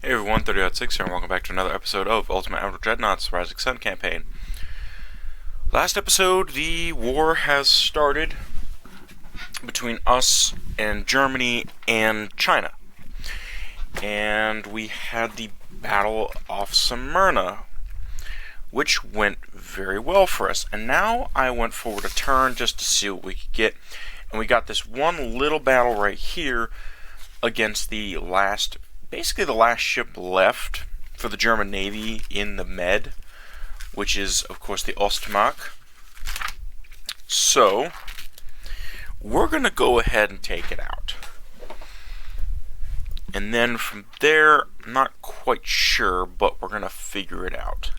Hey everyone, 30.6 here, and welcome back to another episode of Ultimate Admiral Dreadnoughts Rising Sun campaign. Last episode, the war has started between us and Germany and China. And we had the Battle off Smyrna, which went very well for us. And now I went forward a turn just to see what we could get. And we got this one little battle right here against the last ship left for the German Navy in the Med, which is, of course, the Ostmark. So, we're going to go ahead and take it out. And then from there, I'm not quite sure, but we're going to figure it out.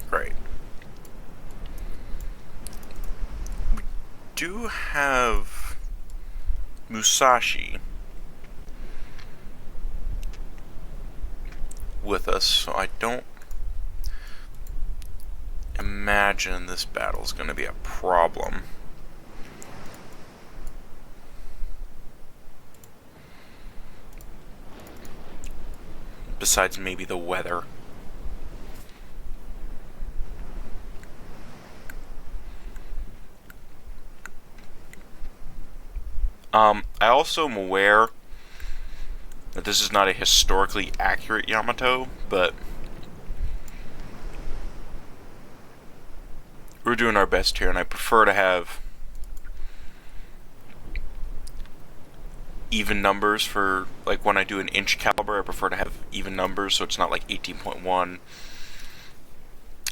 Right. We do have Musashi with us, so I don't imagine this battle is going to be a problem. Besides maybe the weather. I also am aware that this is not a historically accurate Yamato, but we're doing our best here, and I prefer to have even numbers for, like, when I do an inch caliber, I prefer to have even numbers, so it's not like 18.1.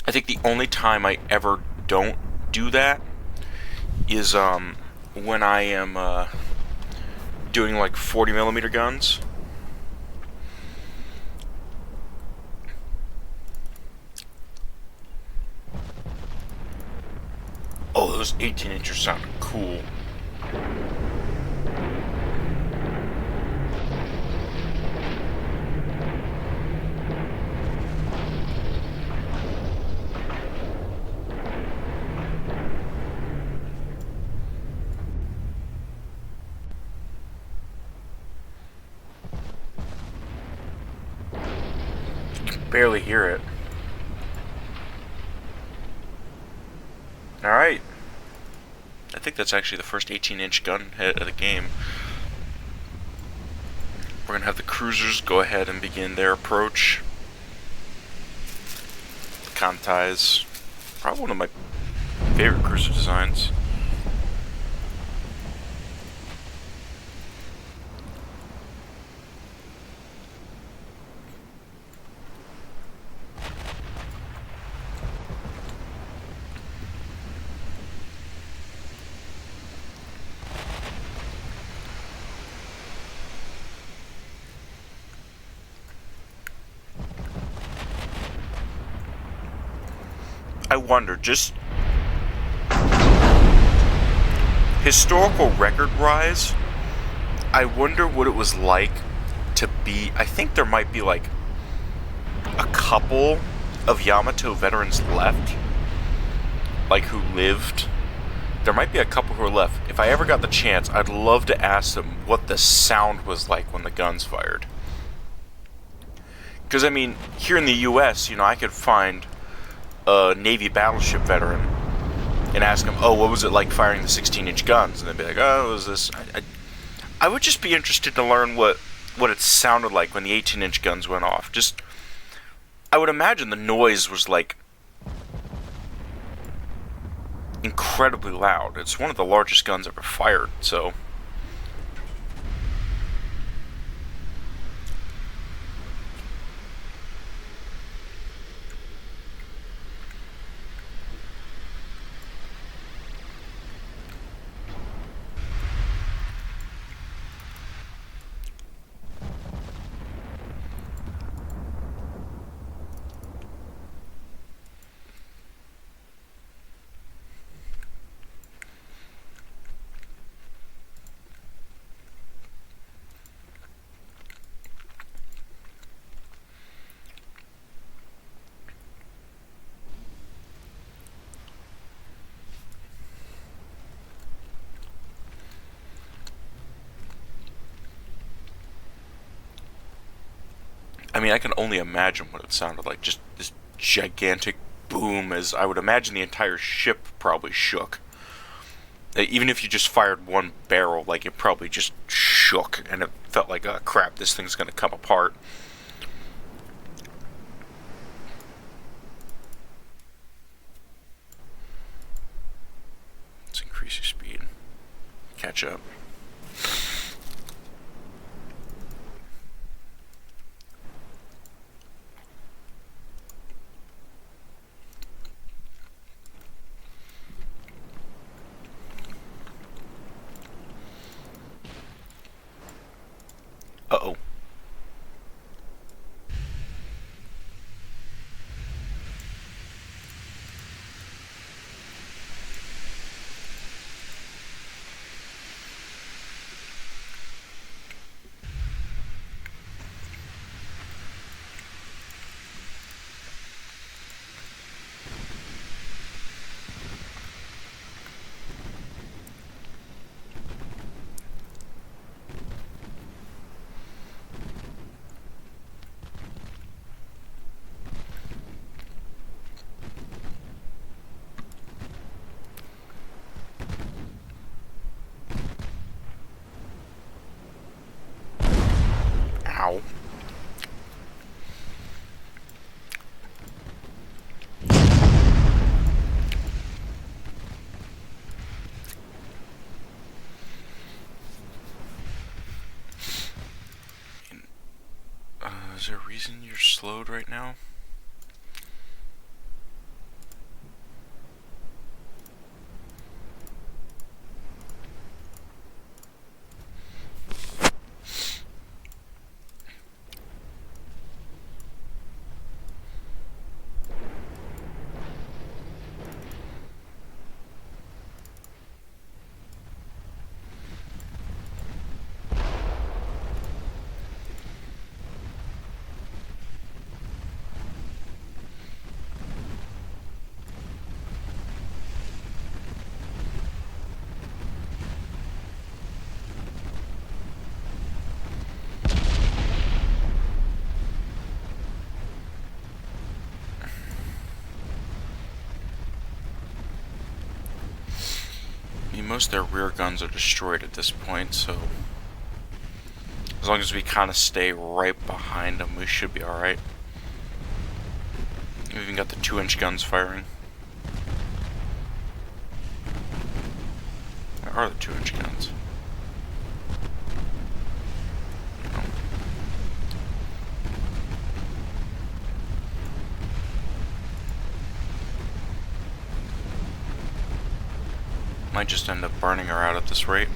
I think the only time I ever don't do that is when I am doing like 40mm guns. Oh, those 18 inchers sound cool. Barely hear it. Alright. I think that's actually the first 18-inch gun hit of the game. We're going to have the cruisers go ahead and begin their approach. The Kantai's probably one of my favorite cruiser designs. I wonder, just historical record-wise, I wonder what it was like to be. I think there might be like a couple of Yamato veterans left, like who lived. There might be a couple who are left. If I ever got the chance, I'd love to ask them what the sound was like when the guns fired. Because, I mean, here in the US, you know, I could find a Navy battleship veteran and ask him, oh, what was it like firing the 16-inch guns? And they'd be like, oh, it was this. I would just be interested to learn what it sounded like when the 18-inch guns went off. Just, I would imagine the noise was, like, incredibly loud. It's one of the largest guns ever fired, so mean, I can only imagine what it sounded like. Just this gigantic boom, as I would imagine the entire ship probably shook. Even if you just fired one barrel, like, it probably just shook, and it felt like, oh, crap, this thing's gonna come apart. Let's increase your speed. Catch up. Uh-oh. Ow. Is there a reason you're slowed right now? Most of their rear guns are destroyed at this point, so as long as we kind of stay right behind them, we should be alright. We've even got the 2-inch guns firing. Where are the 2-inch guns? Oh. Might just end up burning her out at this rate.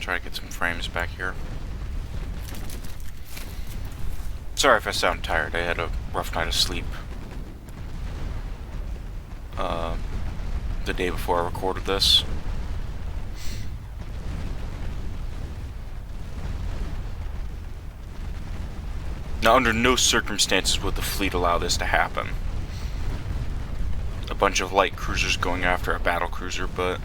Try to get some frames back here. Sorry if I sound tired. I had a rough night of sleep the day before I recorded this. Now, under no circumstances would the fleet allow this to happen. A bunch of light cruisers going after a battle cruiser, but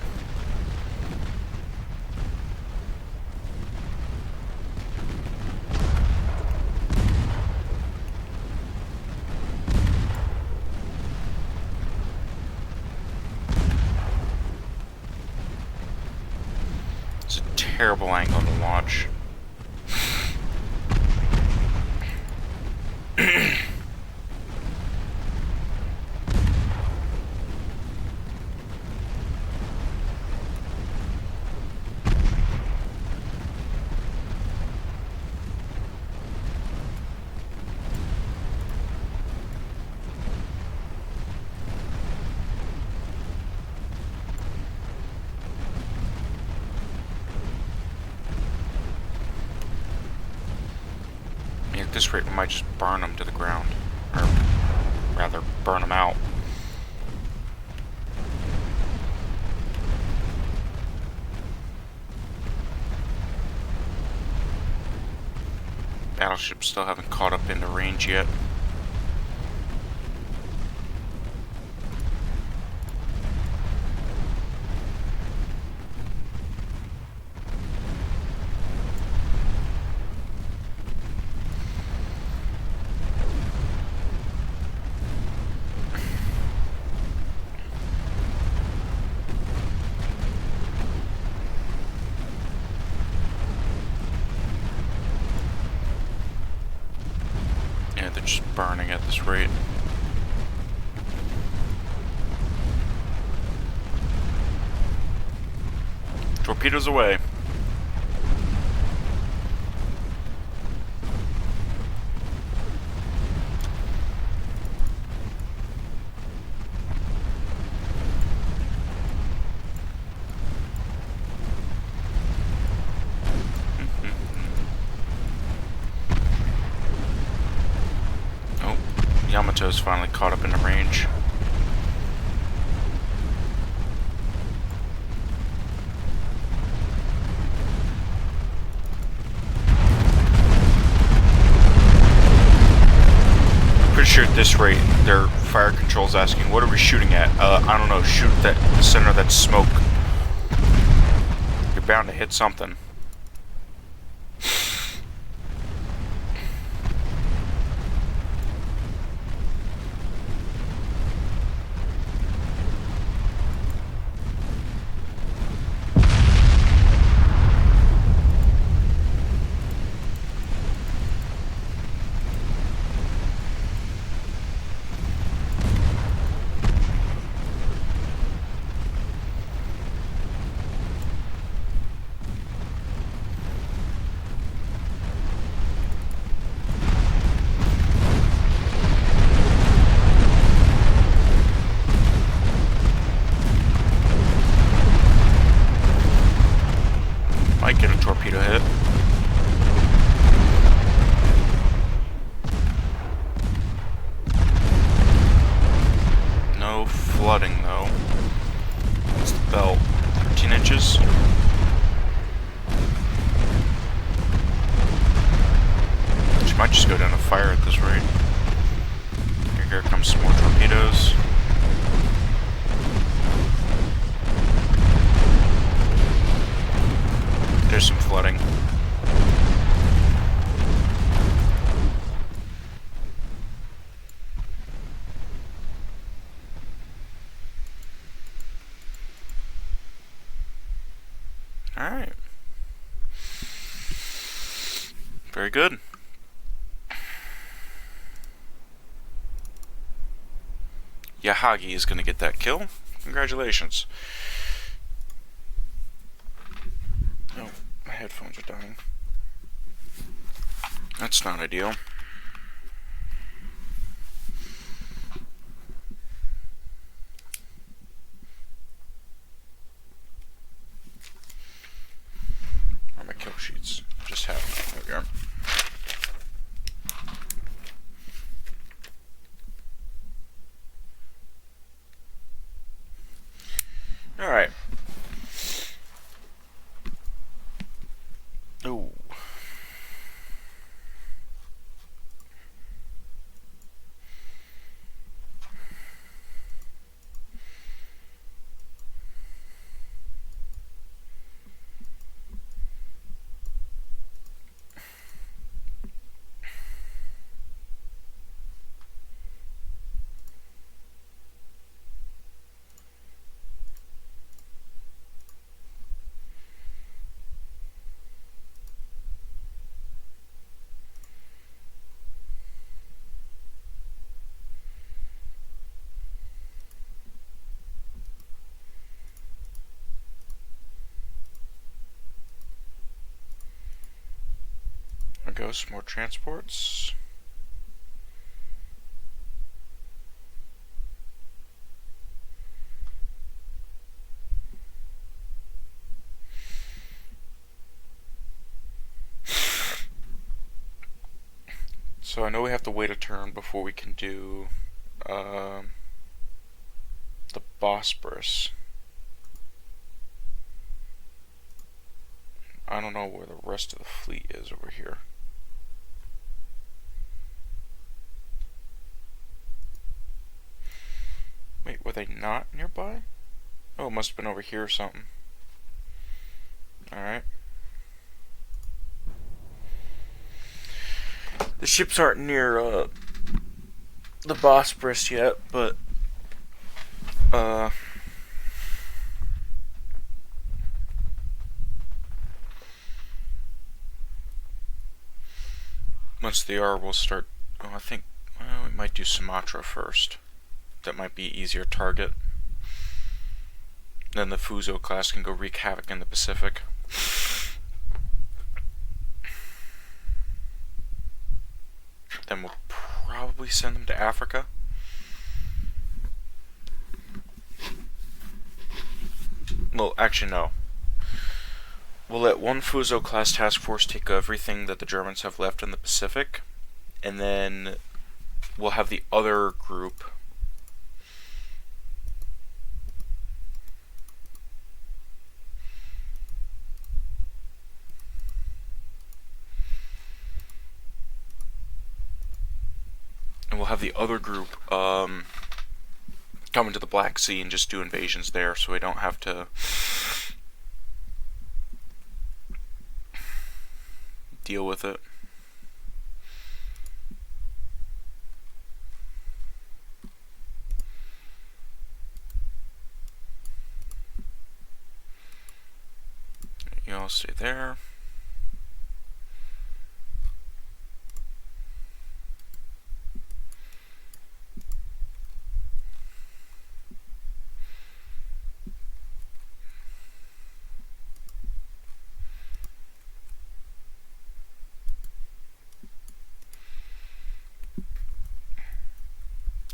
it's a terrible angle to launch. At this rate, we might just burn them to the ground. Or, rather, burn them out. Battleships still haven't caught up into range yet. burning at this rate. Torpedoes away. Oh, Yamato's finally caught up in the range. Pretty sure at this rate, their fire control's asking, what are we shooting at? I don't know, shoot that the center of that smoke. You're bound to hit something. Might get a torpedo hit. No flooding though. What's the belt? 13 inches? She might just go down to fire at this rate. Here comes some more torpedoes. There's some flooding. Alright. Very good. Yahagi is going to get that kill. Congratulations. Oh, my headphones are dying. That's not ideal. Where are my kill sheets? Just have them. There we are. Alright. Ooh. There goes some more transports. So I know we have to wait a turn before we can do the Bosporus. I don't know where the rest of the fleet is over here. Wait, were they not nearby? Oh, it must have been over here or something. Alright. The ships aren't near the Bosporus yet, but once they are, we'll start. Oh, I think. Well, might do Sumatra first. That might be easier target. Then the Fuso class can go wreak havoc in the Pacific. Then we'll probably send them to Africa. Well, actually, no. We'll let one Fuso class task force take everything that the Germans have left in the Pacific, and then we'll have the other group come into the Black Sea and just do invasions there, so we don't have to deal with it. You all stay there.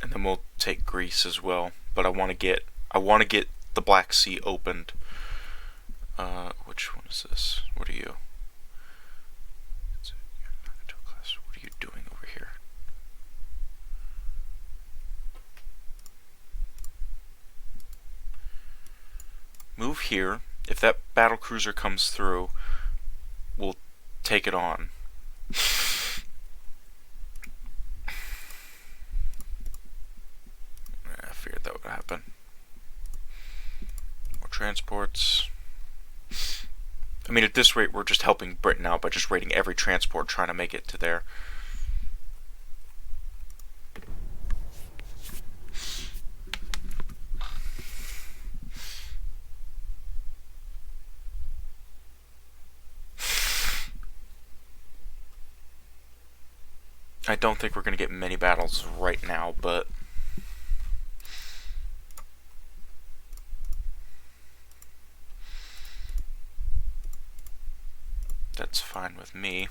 And then we'll take Greece as well. But I want to get the Black Sea opened. Which one is this? What are you? What are you doing over here? Move here. If that battle cruiser comes through, we'll take it on. I figured that would happen. More transports. I mean, at this rate, we're just helping Britain out by just raiding every transport trying to make it to there. I don't think we're going to get many battles right now, but that's fine with me.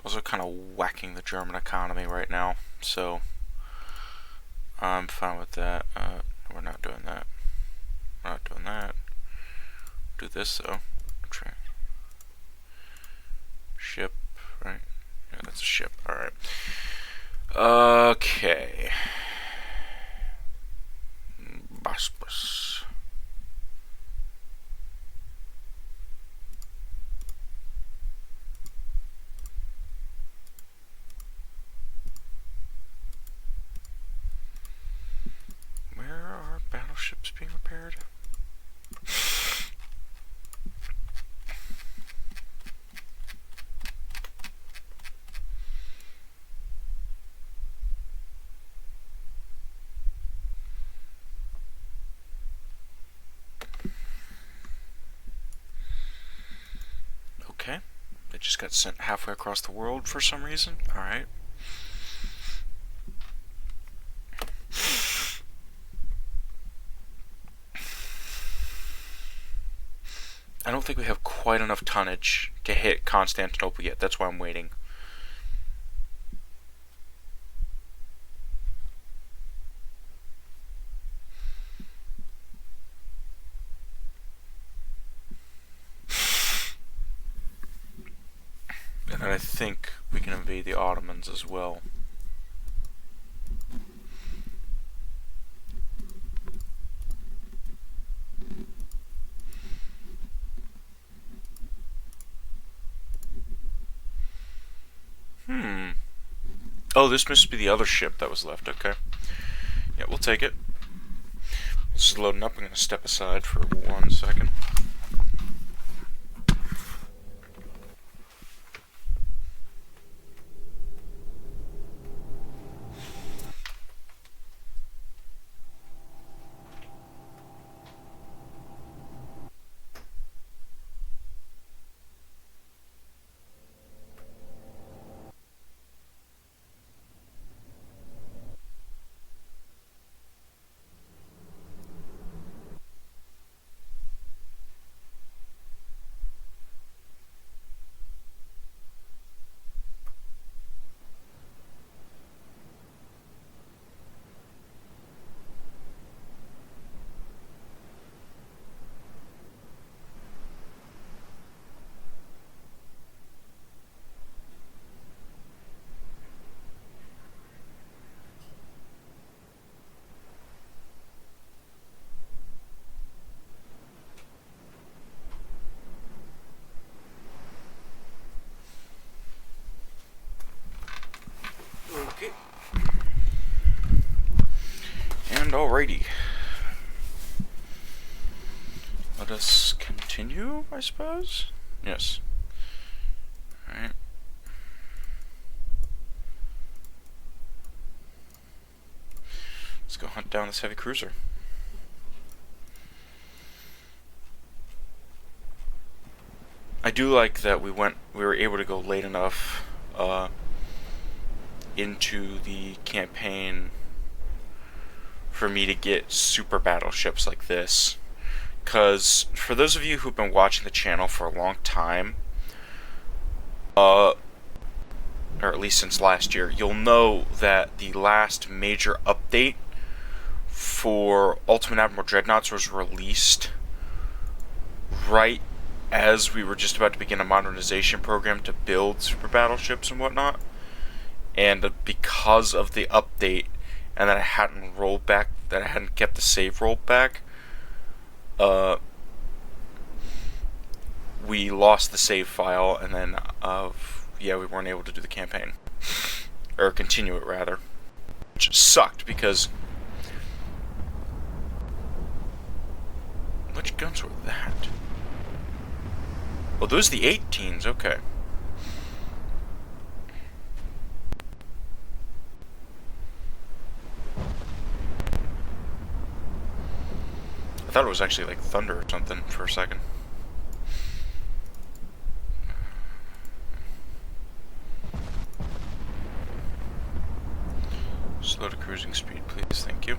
Also kind of whacking the German economy right now, so I'm fine with that. We're not doing that. We're not doing that. Do this though. Ship, right? Yeah, that's a ship. Alright. Okay. Bosporus. Where are battleships being repaired? Okay, they just got sent halfway across the world for some reason. Alright. I don't think we have quite enough tonnage to hit Constantinople yet. That's why I'm waiting. And I think we can invade the Ottomans as well. Oh, this must be the other ship that was left. Okay. Yeah, we'll take it. This is loading up. I'm going to step aside for 1 second. Alrighty. Let us continue, I suppose? Yes. Alright. Let's go hunt down this heavy cruiser. I do like that we were able to go late enough into the campaign for me to get super battleships like this. Because for those of you who've been watching the channel for a long time, or at least since last year, you'll know that the last major update for Ultimate Admiral Dreadnoughts was released right as we were just about to begin a modernization program to build super battleships and whatnot. And because of the update, and that I hadn't rolled back, that I hadn't kept the save rolled back, we lost the save file, and then, yeah, we weren't able to do the campaign. Or continue it, rather. Which sucked, because... Which guns were that? Oh, those are the 18s, okay. I thought it was actually like thunder or something for a second. Slow to cruising speed, please. Thank you.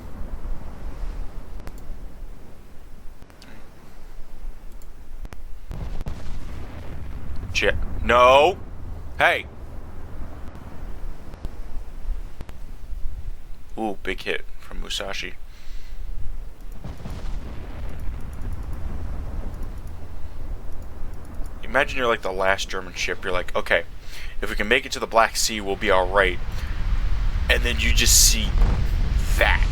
Jet. No! Hey! Ooh, big hit from Musashi. Imagine you're like the last German ship. You're like, okay, if we can make it to the Black Sea, we'll be alright. And then you just see that.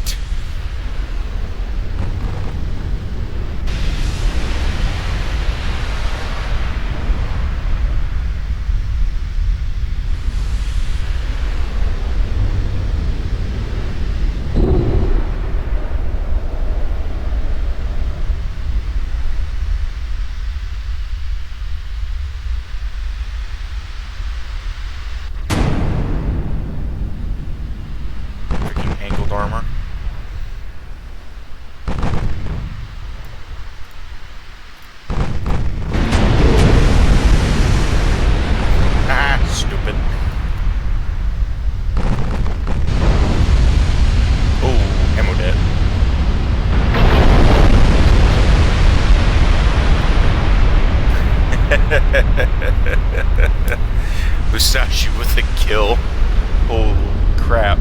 Armor. Ah, stupid. Oh, ammo dead. Musashi with a kill. Oh, crap.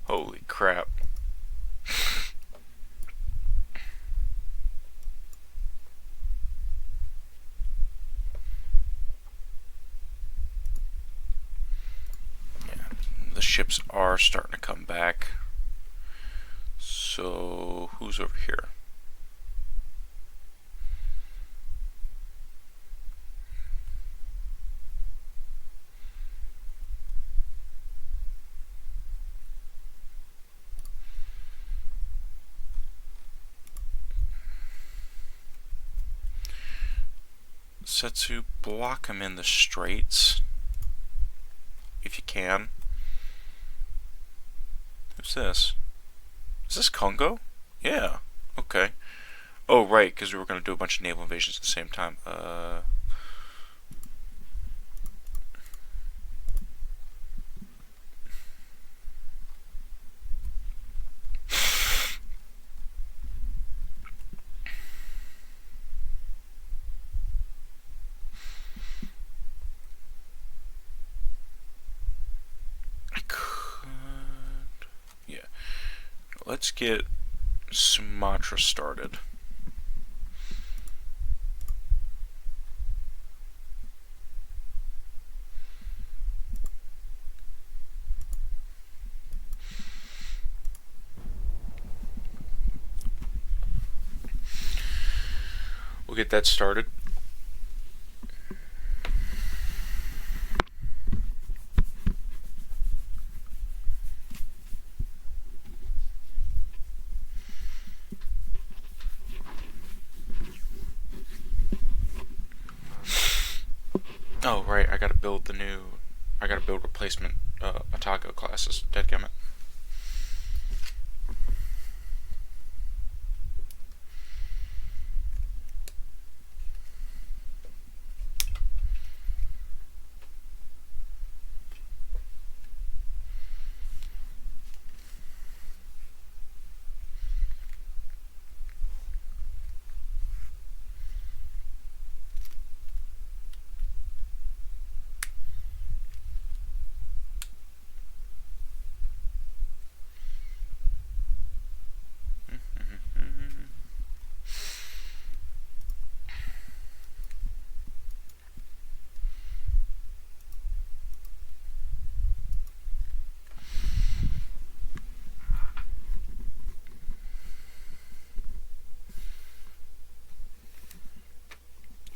Holy crap. Yeah, the ships are starting to come back. So, who's over here? Setsu, block him in the straits, if you can. Who's this? Is this Congo? Yeah. Okay. Oh, right, because we were going to do a bunch of naval invasions at the same time. Let's get Sumatra started. get that started. Oh, right, I gotta build replacement Otago classes. Dadgummit.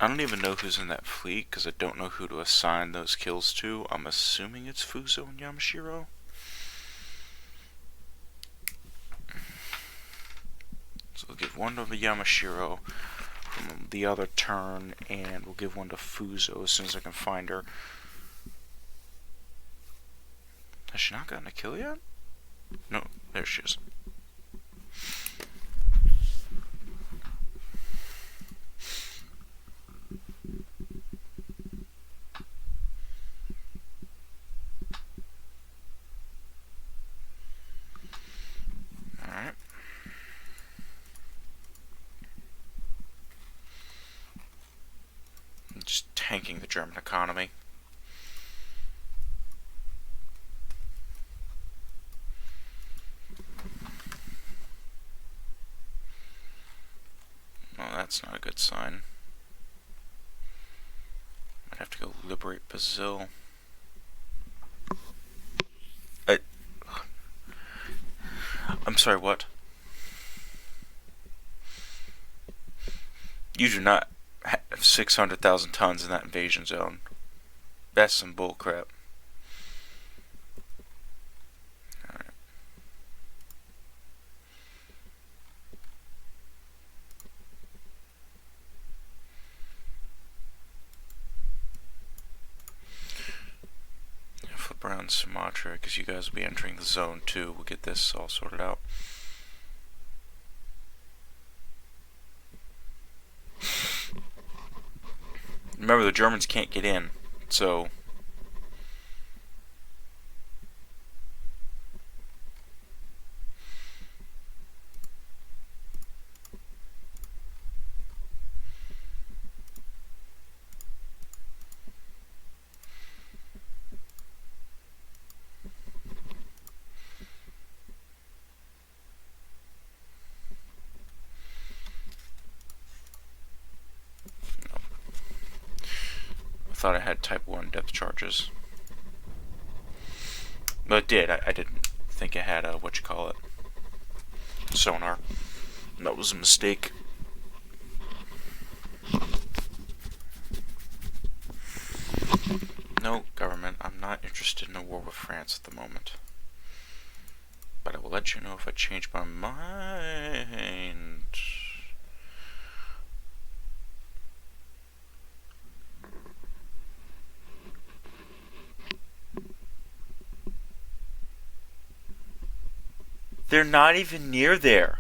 I don't even know who's in that fleet, because I don't know who to assign those kills to. I'm assuming it's Fuzo and Yamashiro. So we'll give one to Yamashiro from the other turn, and we'll give one to Fuzo as soon as I can find her. Has she not gotten a kill yet? No, there she is. Alright. Just tanking the German economy. Well, that's not a good sign. Might have to go liberate Brazil. I'm sorry, what? You do not have 600,000 tons in that invasion zone. That's some bullcrap. Alright. Flip around Sumatra, because you guys will be entering the zone too. We'll get this all sorted out. Remember, the Germans can't get in, so... I thought I had type 1 depth charges. But it did. I didn't think it had what you call it, sonar. That was a mistake. No, government, I'm not interested in a war with France at the moment. But I will let you know if I change my mind. They're not even near there.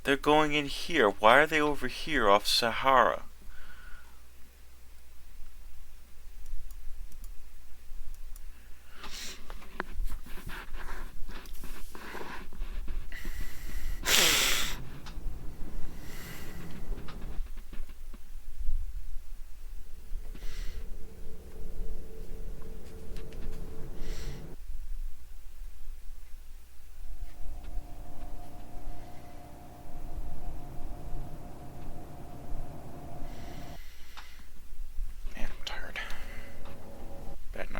They're going in here. Why are they over here off Sahara?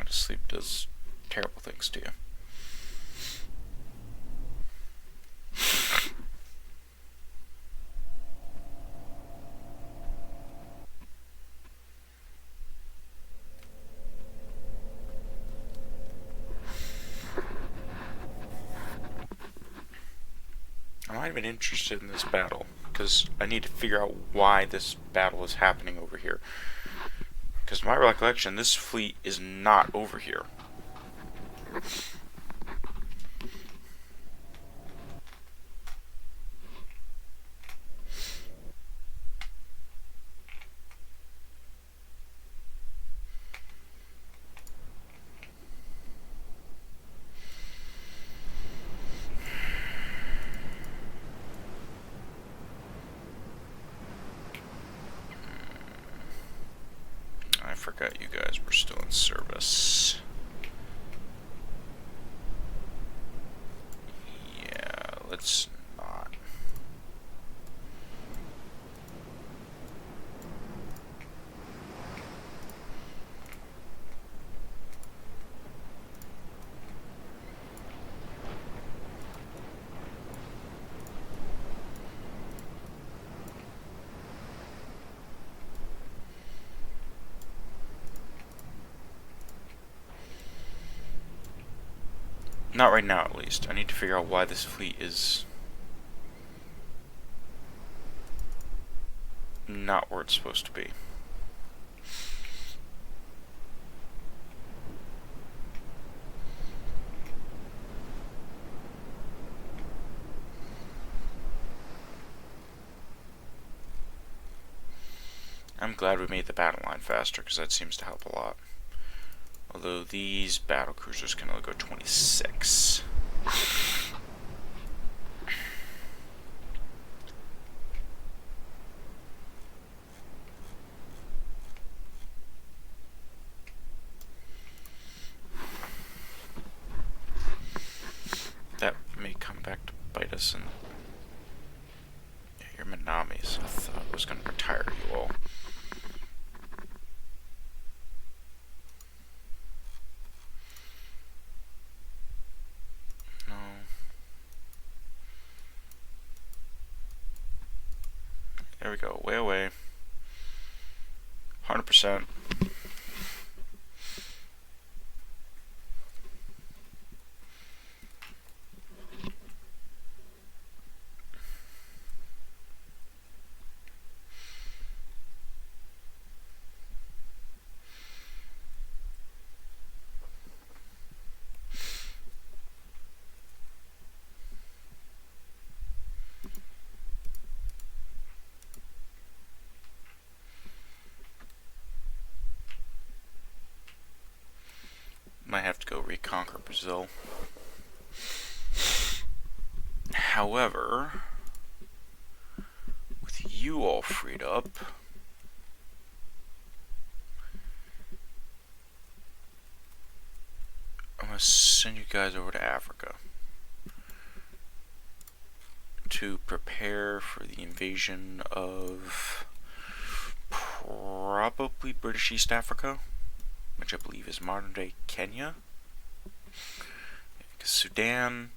Sleep does terrible things to you. I might have been interested in this battle, because I need to figure out why this battle is happening over here. Because my recollection, this fleet is not over here. I forgot you guys were still in service. Yeah, let's not. Not right now, at least. I need to figure out why this fleet is not where it's supposed to be. I'm glad we made the battle line faster, because that seems to help a lot. Although these battle cruisers can only go 26. That may come back to bite us in... Yeah, you're Minamis. I thought I was going to retire you all. There we go, way away. 100%. Might have to go reconquer Brazil. However, with you all freed up, I'm going to send you guys over to Africa to prepare for the invasion of probably British East Africa, which I believe is modern-day Kenya, Sudan,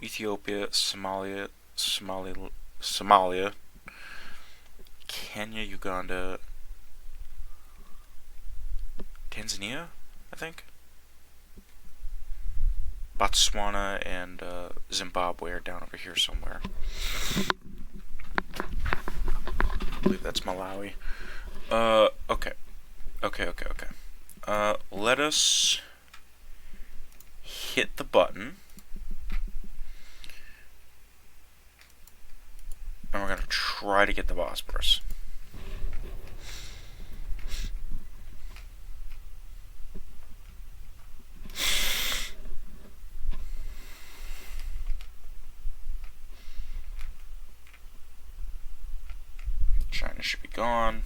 Ethiopia, Somalia, Kenya, Uganda, Tanzania, I think, Botswana, and Zimbabwe are down over here somewhere. I believe that's Malawi. Okay. Let us hit the button. And we're going to try to get the Bosporus. China should be gone.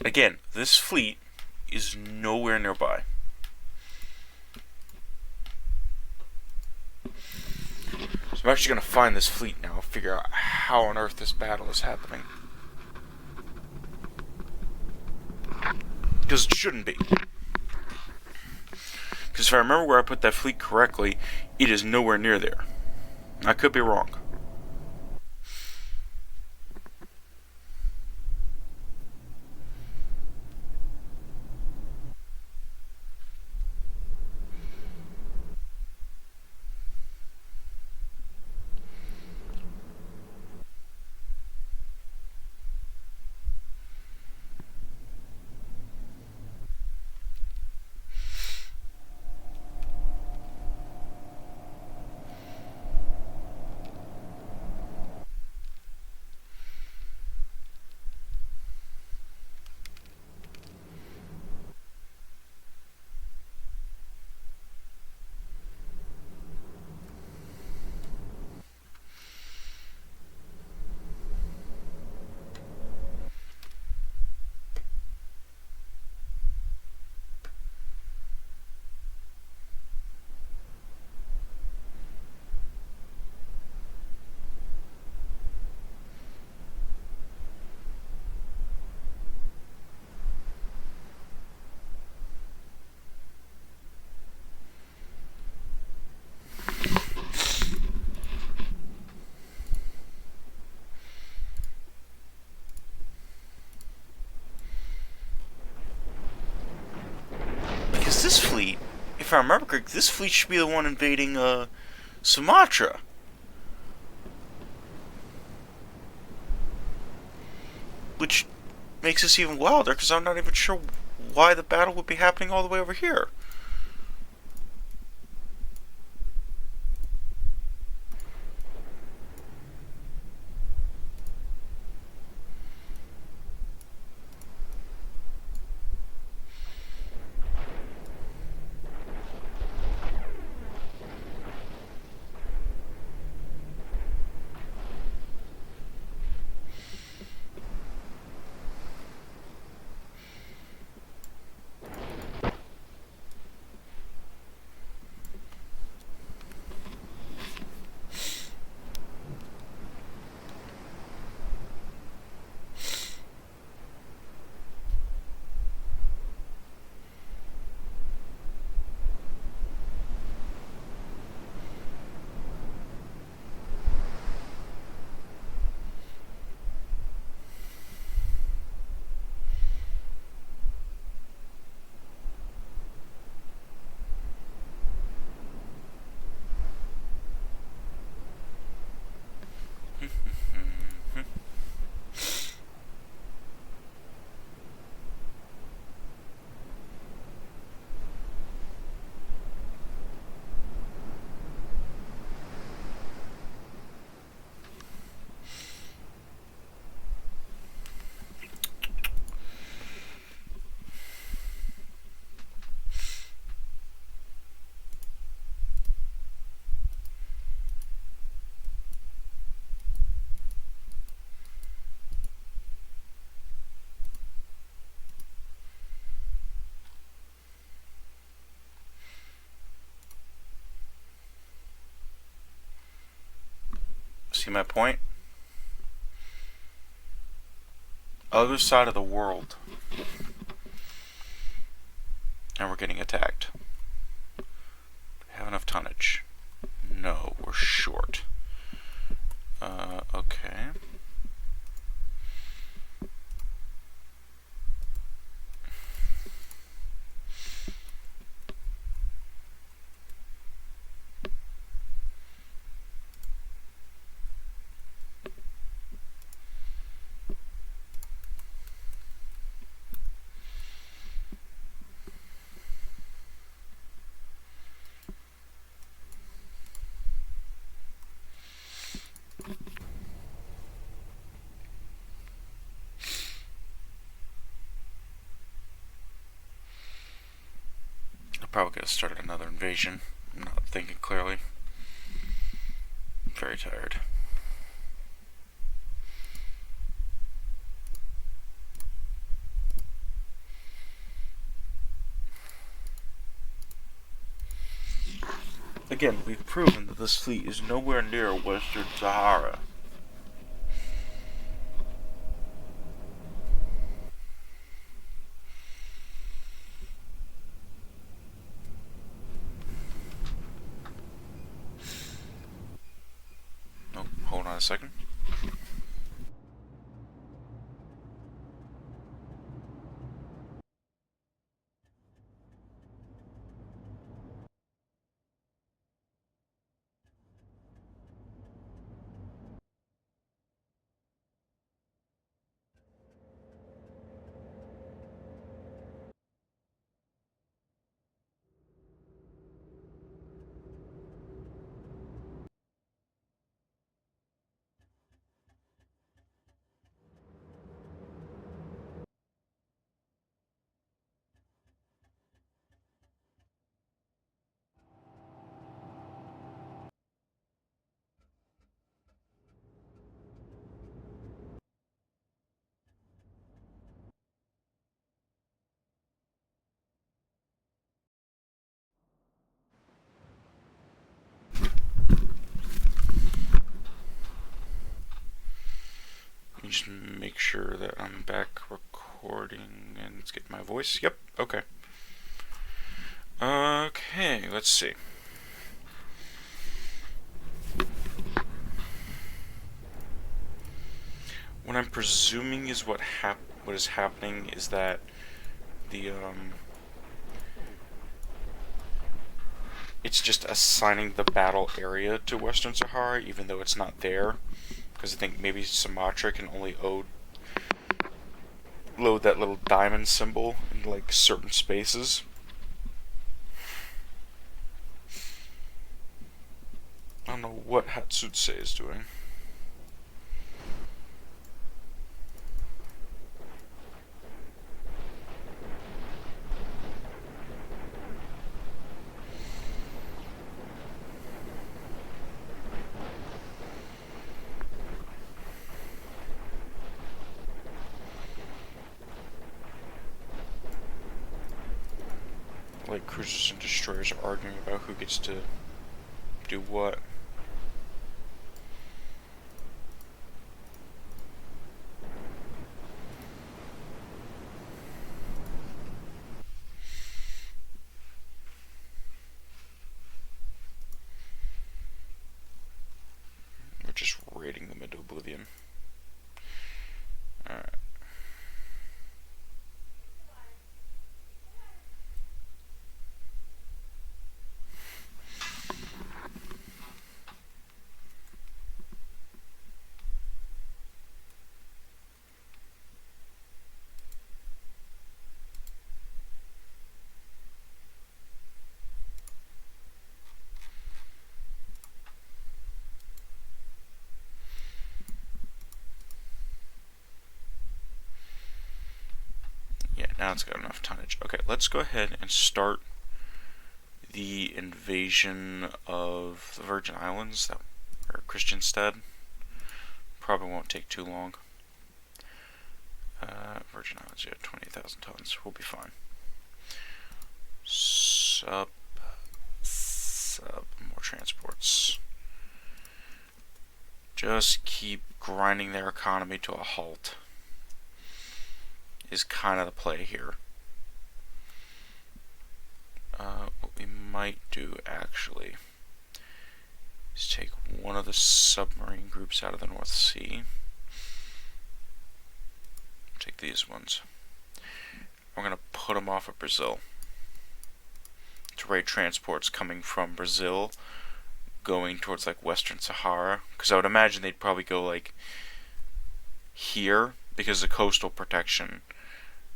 Again, this fleet is nowhere nearby. So I'm actually going to find this fleet now, figure out how on earth this battle is happening. Because it shouldn't be. Because if I remember where I put that fleet correctly, it is nowhere near there. I could be wrong. Because this fleet, if I remember correctly, this fleet should be the one invading Sumatra. Which makes this even wilder, because I'm not even sure why the battle would be happening all the way over here. See my point? Other side of the world. And we're getting attacked. Do we have enough tonnage? No, we're short. Okay. Probably could have started another invasion. I'm not thinking clearly. I'm very tired. Again, we've proven that this fleet is nowhere near Western Sahara. Hold on a second. Just make sure that I'm back recording and let's get my voice. Yep, okay. Okay, let's see. What I'm presuming is what is happening is that the it's just assigning the battle area to Western Sahara, even though it's not there. Because I think maybe Sumatra can only load that little diamond symbol in like certain spaces. I don't know what Hatsutse is doing. Like cruisers and destroyers are arguing about who gets to do what. We're just raiding them into oblivion. Alright. Yeah, now it's got enough tonnage. Okay, let's go ahead and start the invasion of the Virgin Islands, or Christianstead. Probably won't take too long. Virgin Islands, yeah, 20,000 tons. We'll be fine. Sub, more transports. Just keep grinding their economy to a halt is kind of the play here. What we might do, actually, is take one of the submarine groups out of the North Sea. Take these ones. We're going to put them off of Brazil to raid transports coming from Brazil going towards like Western Sahara, because I would imagine they'd probably go like here because of coastal protection.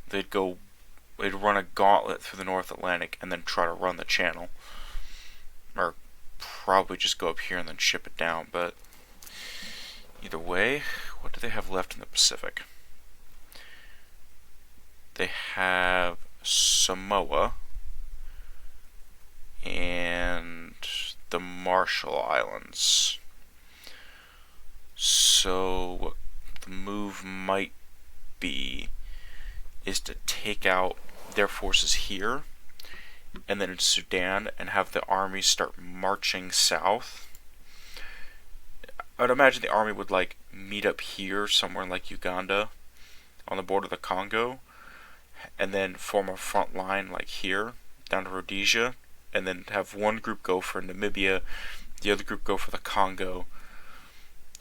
They'd run a gauntlet through the North Atlantic and then try to run the channel, or probably just go up here and then ship it down. But either way, what do they have left in the Pacific? They have Samoa and the Marshall Islands. So what the move might be is to take out their forces here and then in Sudan and have the army start marching south. I'd imagine the army would like meet up here somewhere in like Uganda on the border of the Congo and then form a front line like here down to Rhodesia, and then have one group go for Namibia, the other group go for the Congo,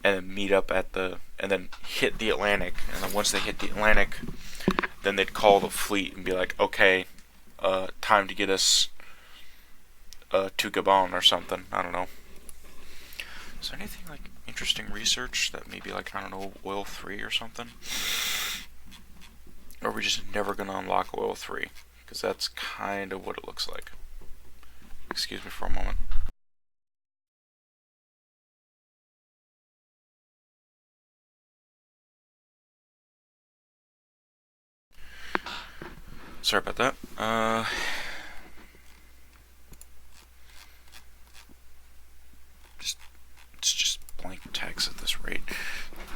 and then meet up at and then hit the Atlantic. And then once they hit the Atlantic, then they'd call the fleet and be like, okay, time to get us to Gabon or something. I don't know. Is there anything like interesting research that maybe like, I don't know, oil 3 or something? Or are we just never going to unlock oil 3? Because that's kind of what it looks like. Excuse me for a moment. Sorry about that. It's just blank text at this rate.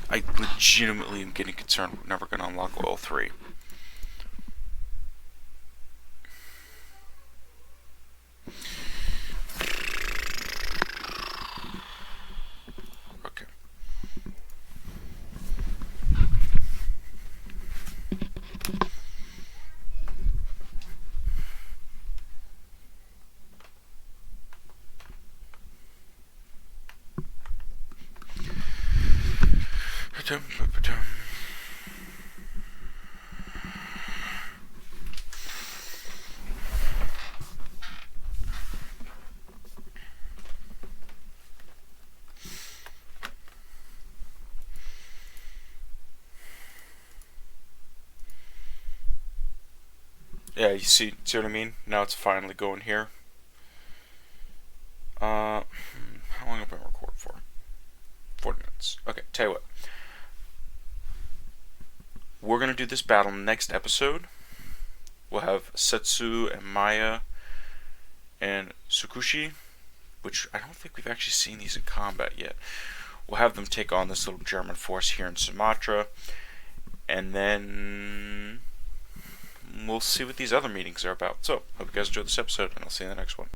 I legitimately am getting concerned we're never going to unlock oil 3. Yeah, you see what I mean? Now it's finally going here. How long have I been recording for? 40 minutes. Okay, tell you what. We're going to do this battle next episode. We'll have Setsu and Maya and Tsukushi, which I don't think we've actually seen these in combat yet. We'll have them take on this little German force here in Sumatra, and then we'll see what these other meetings are about. So, hope you guys enjoyed this episode, and I'll see you in the next one.